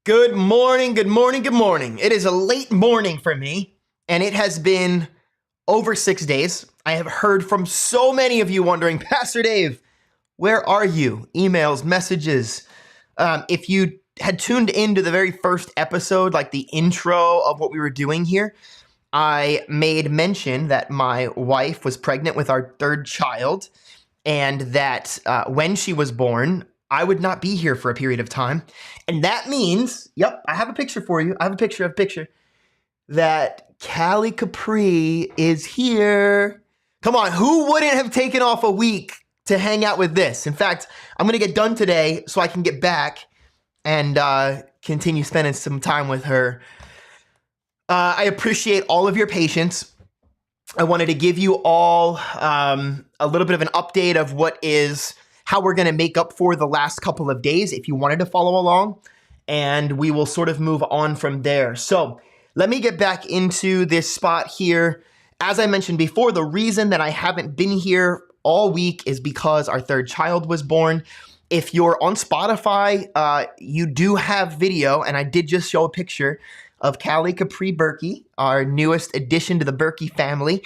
Good morning, good morning, good morning. It is a late morning for me, and it has been over 6 days. I have heard from so many of you wondering, Pastor Dave, where are you? Emails, messages. If you had tuned into the very first episode, like the intro of what we were doing here, I made mention that my wife was pregnant with our third child, and that when she was born, I would not be here for a period of time. And that means, yep, I have a picture for you. I have a picture, that Callie Capri is here. Come on, who wouldn't have taken off a week to hang out with this? In fact, I'm going to get done today so I can get back and continue spending some time with her. I appreciate all of your patience. I wanted to give you all a little bit of an update of how we're going to make up for the last couple of days if you wanted to follow along, and we will sort of move on from there. So let me get back into this spot here. As I mentioned before, the reason that I haven't been here all week is because our third child was born. If you're on Spotify, you do have video, and I did just show a picture of Callie Capri Berkey, our newest addition to the Berkey family.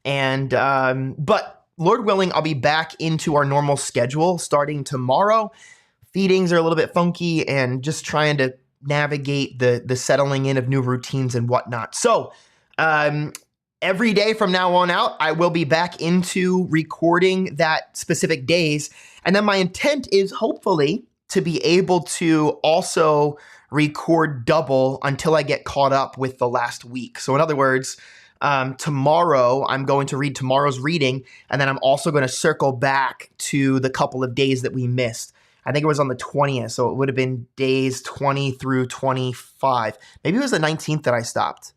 And but Lord willing, I'll be back into our normal schedule starting tomorrow. Feedings are a little bit funky and just trying to navigate the settling in of new routines and whatnot. So every day from now on out, I will be back into recording that specific days. And then my intent is hopefully to be able to also record double until I get caught up with the last week. So in other words, tomorrow I'm going to read tomorrow's reading, and then I'm also going to circle back to the couple of days that we missed. I think it was on the 20th, so it would have been days 20 through 25. Maybe it was the 19th that I stopped.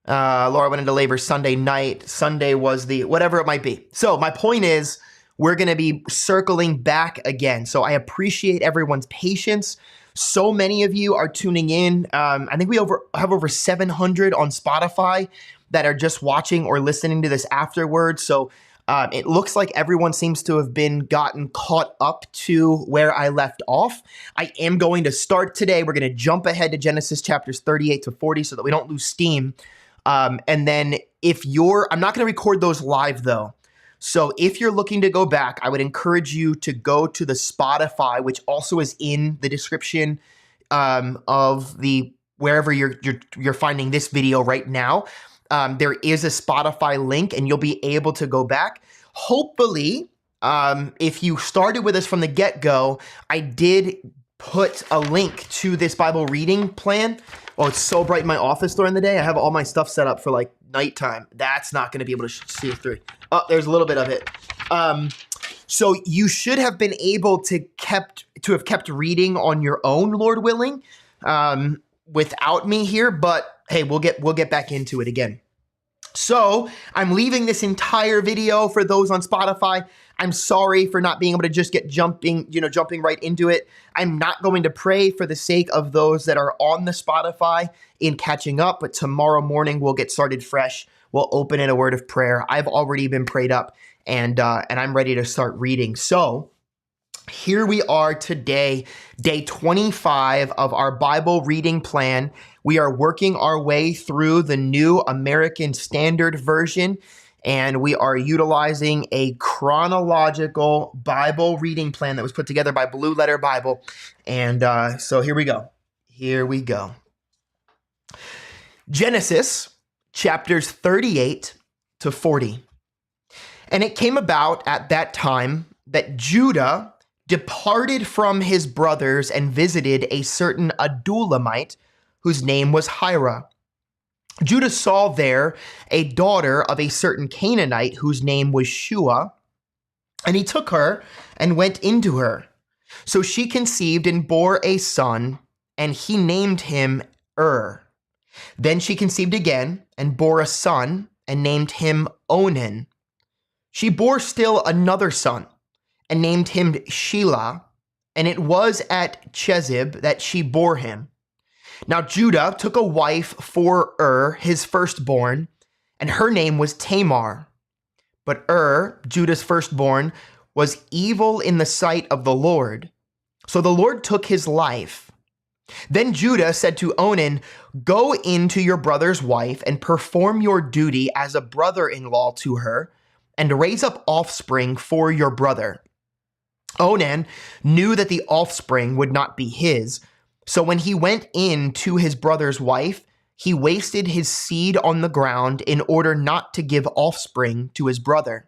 Laura went into labor Sunday night. Sunday was whatever it might be. So my point is, we're going to be circling back again. So I appreciate everyone's patience. So many of you are tuning in. I think we have over 700 on Spotify that are just watching or listening to this afterwards. So it looks like everyone seems to have gotten caught up to where I left off. I am going to start today. We're going to jump ahead to Genesis chapters 38 to 40 so that we don't lose steam. And then I'm not going to record those live though. So if you're looking to go back, I would encourage you to go to the Spotify, which also is in the description of wherever you're finding this video right now. There is a Spotify link, and you'll be able to go back. Hopefully, if you started with us from the get-go, I did put a link to this Bible reading plan. Oh, it's so bright in my office during the day. I have all my stuff set up for like nighttime. That's not going to be able to see through. Oh, there's a little bit of it. So you should have been able to have kept reading on your own, Lord willing, without me here. But hey, we'll get back into it again. So I'm leaving this entire video for those on Spotify. I'm sorry for not being able to just get jumping right into it. I'm not going to pray for the sake of those that are on the Spotify in catching up, but tomorrow morning we'll get started fresh. We'll open in a word of prayer. I've already been prayed up, and I'm ready to start reading. So here we are today, day 25 of our Bible reading plan. We are working our way through the New American Standard Version, and we are utilizing a chronological Bible reading plan that was put together by Blue Letter Bible. And so here we go. Genesis chapters 38 to 40. And it came about at that time that Judah departed from his brothers and visited a certain Adullamite whose name was Hira. Judah saw there a daughter of a certain Canaanite whose name was Shua, and he took her and went into her. So she conceived and bore a son, and he named him Then she conceived again and bore a son and named him Onan. She bore still another son and named him Shelah, and it was at Chezib that she bore him. Now Judah took a wife for his firstborn, and her name was Tamar. But Judah's firstborn, was evil in the sight of the Lord. So the Lord took his life. Then Judah said to Onan, "Go into your brother's wife and perform your duty as a brother-in-law to her, and raise up offspring for your brother." Onan knew that the offspring would not be his, so when he went in to his brother's wife, he wasted his seed on the ground in order not to give offspring to his brother.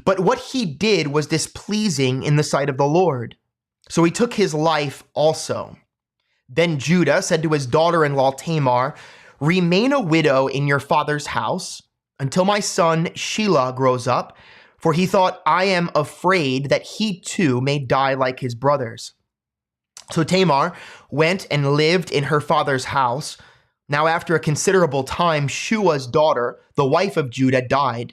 But what he did was displeasing in the sight of the Lord, so he took his life also. Then Judah said to his daughter-in-law Tamar, "Remain a widow in your father's house until my son Shelah grows up," for he thought, "I am afraid that he too may die like his brothers." So Tamar went and lived in her father's house. Now after a considerable time, Shua's daughter, the wife of Judah, died.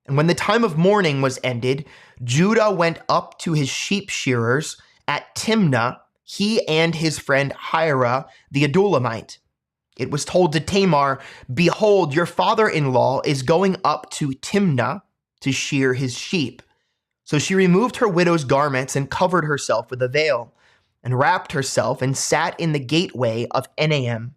And when the time of mourning was ended, Judah went up to his sheep shearers at Timnah, he and his friend Hira the Adullamite. It was told to Tamar, "Behold, your father-in-law is going up to Timnah to shear his sheep." So she removed her widow's garments and covered herself with a veil, and wrapped herself and sat in the gateway of Enaim,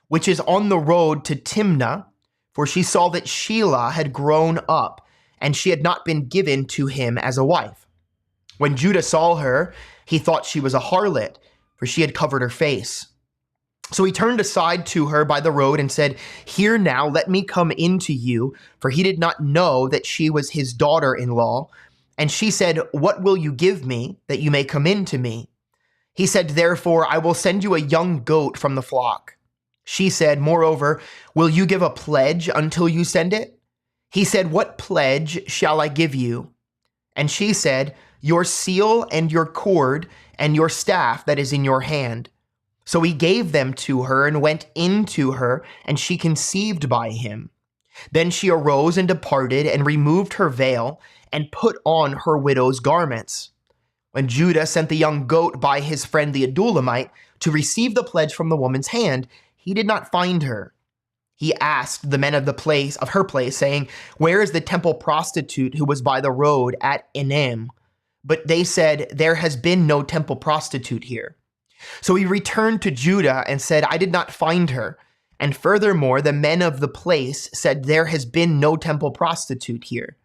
which is on the road to Timnah, for she saw that Shelah had grown up, and she had not been given to him as a wife. When Judah saw her, he thought she was a harlot, for she had covered her face. So he turned aside to her by the road and said, "Here now, let me come in to you," for he did not know that she was his daughter-in-law. And she said, "What will you give me that you may come in to me?" He said, "Therefore, I will send you a young goat from the flock." She said, "Moreover, will you give a pledge until you send it?" He said, "What pledge shall I give you?" And she said, "Your seal and your cord and your staff that is in your hand." So he gave them to her and went in to her, and she conceived by him. Then she arose and departed and removed her veil and put on her widow's garments. When Judah sent the young goat by his friend the Adullamite to receive the pledge from the woman's hand, he did not find her. He asked the men of her place, saying, "Where is the temple prostitute who was by the road at Enaim?" But they said, "There has been no temple prostitute here." So he returned to Judah and said, "I did not find her." And furthermore, the men of the place said, "There has been no temple prostitute here."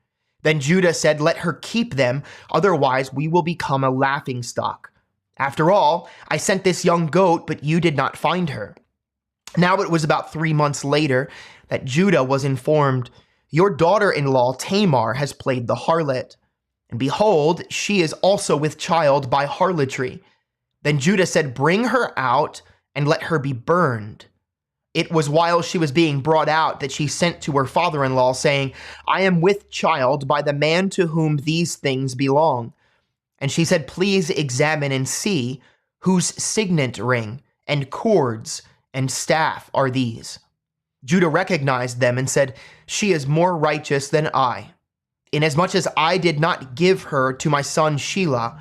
Then Judah said, "Let her keep them, otherwise we will become a laughingstock. After all, I sent this young goat, but you did not find her." Now it was about 3 months later that Judah was informed, "Your daughter-in-law Tamar has played the harlot, and behold, she is also with child by harlotry." Then Judah said, "Bring her out and let her be burned." It was while she was being brought out that she sent to her father-in-law, saying, "I am with child by the man to whom these things belong." And she said, "Please examine and see whose signet ring and cords and staff are these." Judah recognized them and said, "She is more righteous than I, inasmuch as I did not give her to my son Shelah,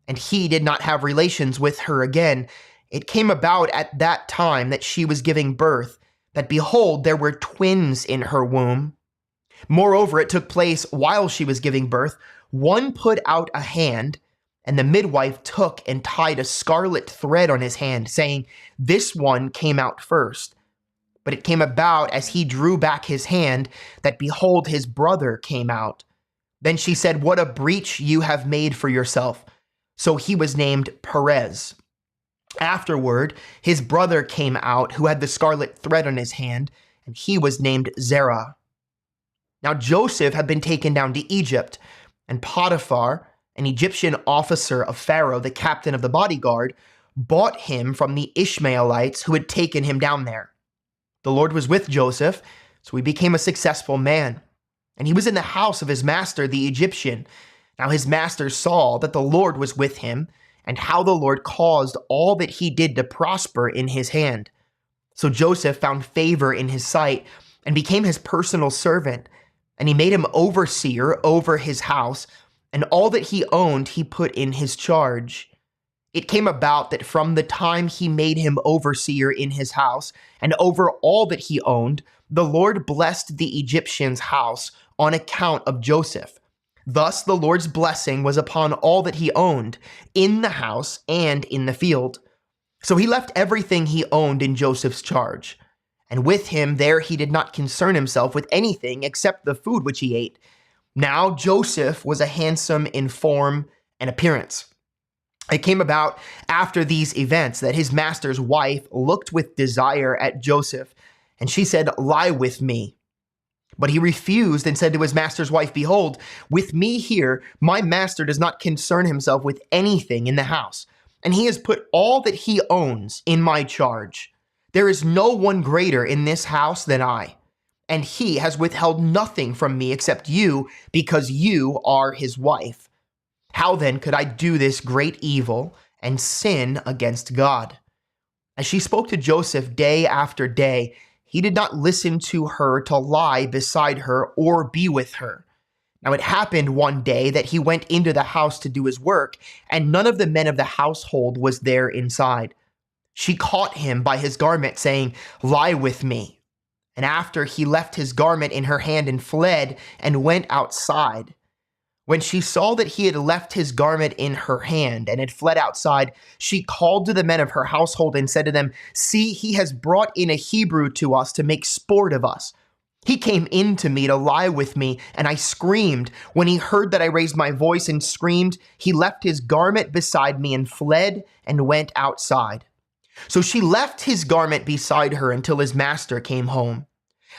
and he did not have relations with her again. It came about at that time that she was giving birth, that behold, there were twins in her womb. Moreover, it took place while she was giving birth, one put out a hand, and the midwife took and tied a scarlet thread on his hand, saying, 'This one came out first.' But it came about as he drew back his hand, that behold, his brother came out. Then she said, 'What a breach you have made for yourself.' So he was named Perez. Afterward, his brother came out, who had the scarlet thread on his hand, and he was named Zerah. Now Joseph had been taken down to Egypt, and Potiphar, an Egyptian officer of Pharaoh, the captain of the bodyguard, bought him from the Ishmaelites who had taken him down there. The Lord was with Joseph, so he became a successful man. And he was in the house of his master, the Egyptian. Now his master saw that the Lord was with him, and how the Lord caused all that he did to prosper in his hand. So Joseph found favor in his sight and became his personal servant, and he made him overseer over his house, and all that he owned he put in his charge. It came about that from the time he made him overseer in his house and over all that he owned, the Lord blessed the Egyptian's house on account of Joseph. Thus the Lord's blessing was upon all that he owned, in the house and in the field. So he left everything he owned in Joseph's charge. And with him there he did not concern himself with anything except the food which he ate. Now Joseph was a handsome in form and appearance. It came about after these events that his master's wife looked with desire at Joseph, and she said, "Lie with me." But he refused and said to his master's wife, "Behold, with me here, my master does not concern himself with anything in the house, and he has put all that he owns in my charge. There is no one greater in this house than I, and he has withheld nothing from me except you, because you are his wife. How then could I do this great evil and sin against God?" As she spoke to Joseph day after day, he did not listen to her to lie beside her or be with her. Now it happened one day that he went into the house to do his work, and none of the men of the household was there inside. She caught him by his garment, saying, "Lie with me." And after he left his garment in her hand and fled and went outside. When she saw that he had left his garment in her hand and had fled outside, she called to the men of her household and said to them, "See, he has brought in a Hebrew to us to make sport of us. He came in to me to lie with me, and I screamed. When he heard that I raised my voice and screamed, he left his garment beside me and fled and went outside." So she left his garment beside her until his master came home.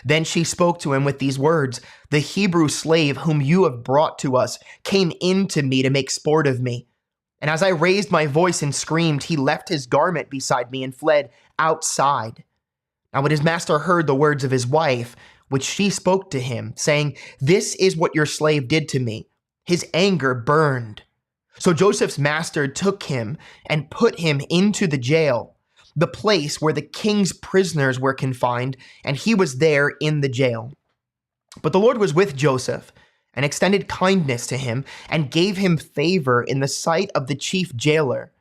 Then she spoke to him with these words, "The Hebrew slave whom you have brought to us came in to me to make sport of me. And as I raised my voice and screamed, he left his garment beside me and fled outside." Now when his master heard the words of his wife, which she spoke to him, saying, "This is what your slave did to me," his anger burned. So Joseph's master took him and put him into the jail, the place where the king's prisoners were confined, and he was there in the jail. But the Lord was with Joseph and extended kindness to him and gave him favor in the sight of the chief jailer.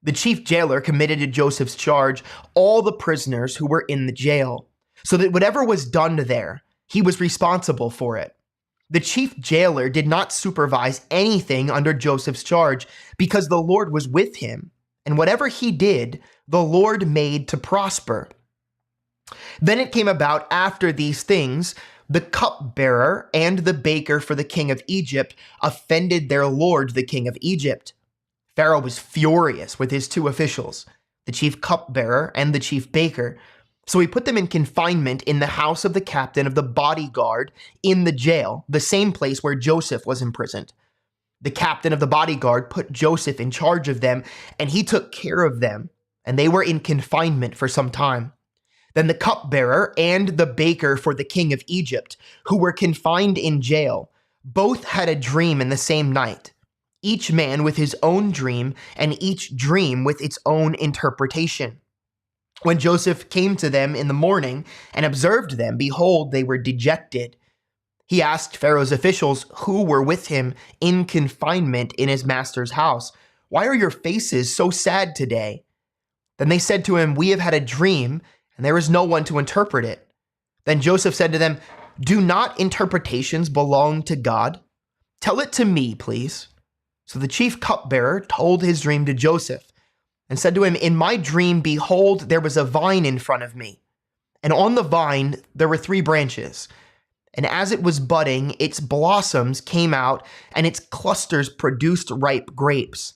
The chief jailer committed to Joseph's charge all the prisoners who were in the jail, so that whatever was done there, he was responsible for it. The chief jailer did not supervise anything under Joseph's charge because the Lord was with him, and whatever he did, the Lord made to prosper. Then it came about after these things, the cupbearer and the baker for the king of Egypt offended their lord, the king of Egypt. Pharaoh was furious with his two officials, the chief cupbearer and the chief baker. So he put them in confinement in the house of the captain of the bodyguard in the jail, the same place where Joseph was imprisoned. The captain of the bodyguard put Joseph in charge of them, and he took care of them, and they were in confinement for some time. Then the cupbearer and the baker for the king of Egypt, who were confined in jail, both had a dream in the same night, each man with his own dream, and each dream with its own interpretation. When Joseph came to them in the morning and observed them, behold, they were dejected. He asked Pharaoh's officials who were with him in confinement in his master's house, "Why are your faces so sad today?" Then they said to him, "We have had a dream, and there is no one to interpret it." Then Joseph said to them, "Do not interpretations belong to God? Tell it to me, please." So the chief cupbearer told his dream to Joseph and said to him, "In my dream, behold, there was a vine in front of me, and on the vine there were 3 branches. And as it was budding, its blossoms came out, and its clusters produced ripe grapes.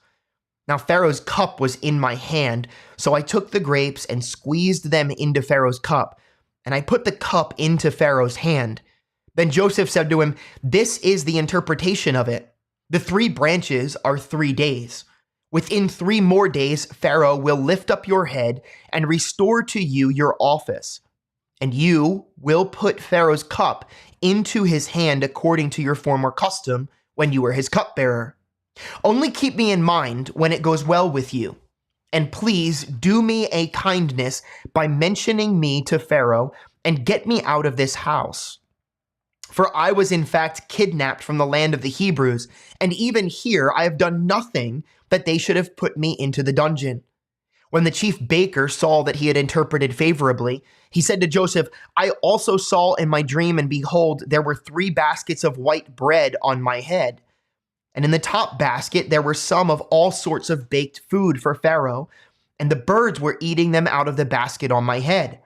Now Pharaoh's cup was in my hand, so I took the grapes and squeezed them into Pharaoh's cup, and I put the cup into Pharaoh's hand." Then Joseph said to him, "This is the interpretation of it. The 3 branches are 3 days. Within 3 more days, Pharaoh will lift up your head and restore to you your office. And you will put Pharaoh's cup into his hand according to your former custom when you were his cupbearer. Only keep me in mind when it goes well with you. And please do me a kindness by mentioning me to Pharaoh and get me out of this house. For I was in fact kidnapped from the land of the Hebrews, and even here I have done nothing that they should have put me into the dungeon." When the chief baker saw that he had interpreted favorably, he said to Joseph, "I also saw in my dream, and behold, there were 3 baskets of white bread on my head. And in the top basket there were some of all sorts of baked food for Pharaoh, and the birds were eating them out of the basket on my head."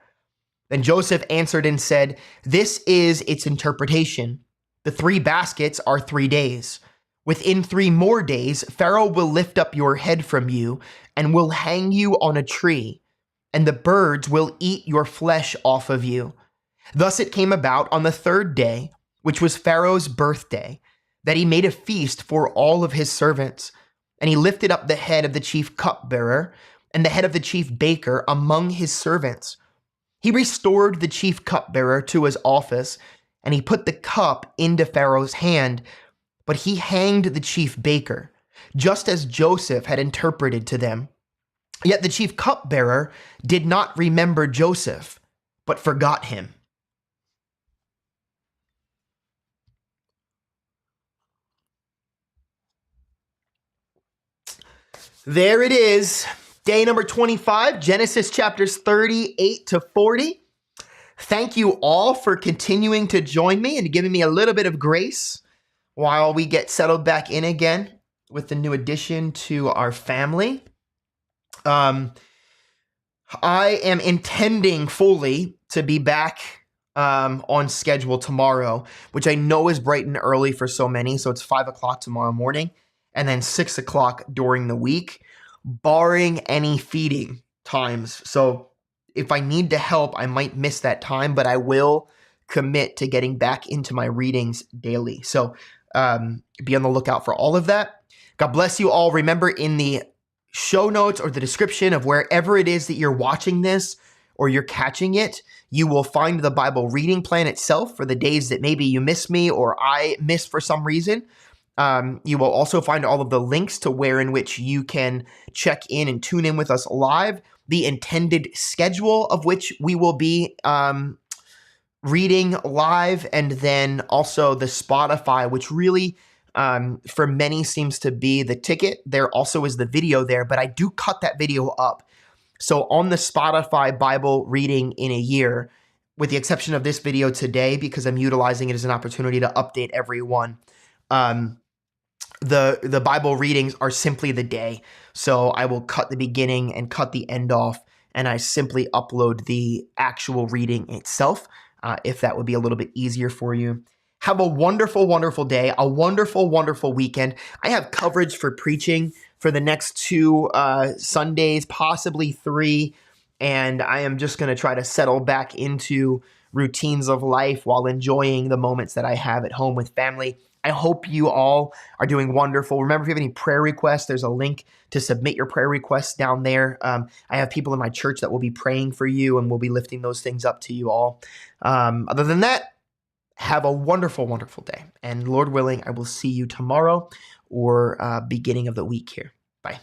Then Joseph answered and said, "This is its interpretation. The 3 baskets are 3 days. Within 3 more days, Pharaoh will lift up your head from you and will hang you on a tree, and the birds will eat your flesh off of you." Thus it came about on the 3rd day, which was Pharaoh's birthday, that he made a feast for all of his servants. And he lifted up the head of the chief cupbearer and the head of the chief baker among his servants. He restored the chief cupbearer to his office, and he put the cup into Pharaoh's hand, but he hanged the chief baker, just as Joseph had interpreted to them. Yet the chief cupbearer did not remember Joseph, but forgot him. There it is. Day number 25, Genesis chapters 38 to 40. Thank you all for continuing to join me and giving me a little bit of grace while we get settled back in again with the new addition to our family. I am intending fully to be back on schedule tomorrow, which I know is bright and early for so many. So it's 5 o'clock tomorrow morning and then 6 o'clock during the week, barring any feeding times. So if I need to help, I might miss that time, but I will commit to getting back into my readings daily. So be on the lookout for all of that. God bless you all. Remember, in the show notes or the description of wherever it is that you're watching this or you're catching it, you will find the Bible reading plan itself for the days that maybe you miss me or I missed for some reason. You will also find all of the links to where in which you can check in and tune in with us live, the intended schedule of which we will be reading live, and then also the Spotify, which really for many seems to be the ticket. There also is the video there, but I do cut that video up. So on the Spotify Bible reading in a year, with the exception of this video today, because I'm utilizing it as an opportunity to update everyone, the Bible readings are simply the day. So I will cut the beginning and cut the end off, and I simply upload the actual reading itself, if that would be a little bit easier for you. Have a wonderful, wonderful day, a wonderful, wonderful weekend. I have coverage for preaching for the next 2 Sundays, possibly 3, and I am just going to try to settle back into routines of life while enjoying the moments that I have at home with family. I hope you all are doing wonderful. Remember, if you have any prayer requests, there's a link to submit your prayer requests down there. I have people in my church that will be praying for you, and we'll be lifting those things up to you all. Other than that, have a wonderful, wonderful day. And Lord willing, I will see you tomorrow or beginning of the week here. Bye.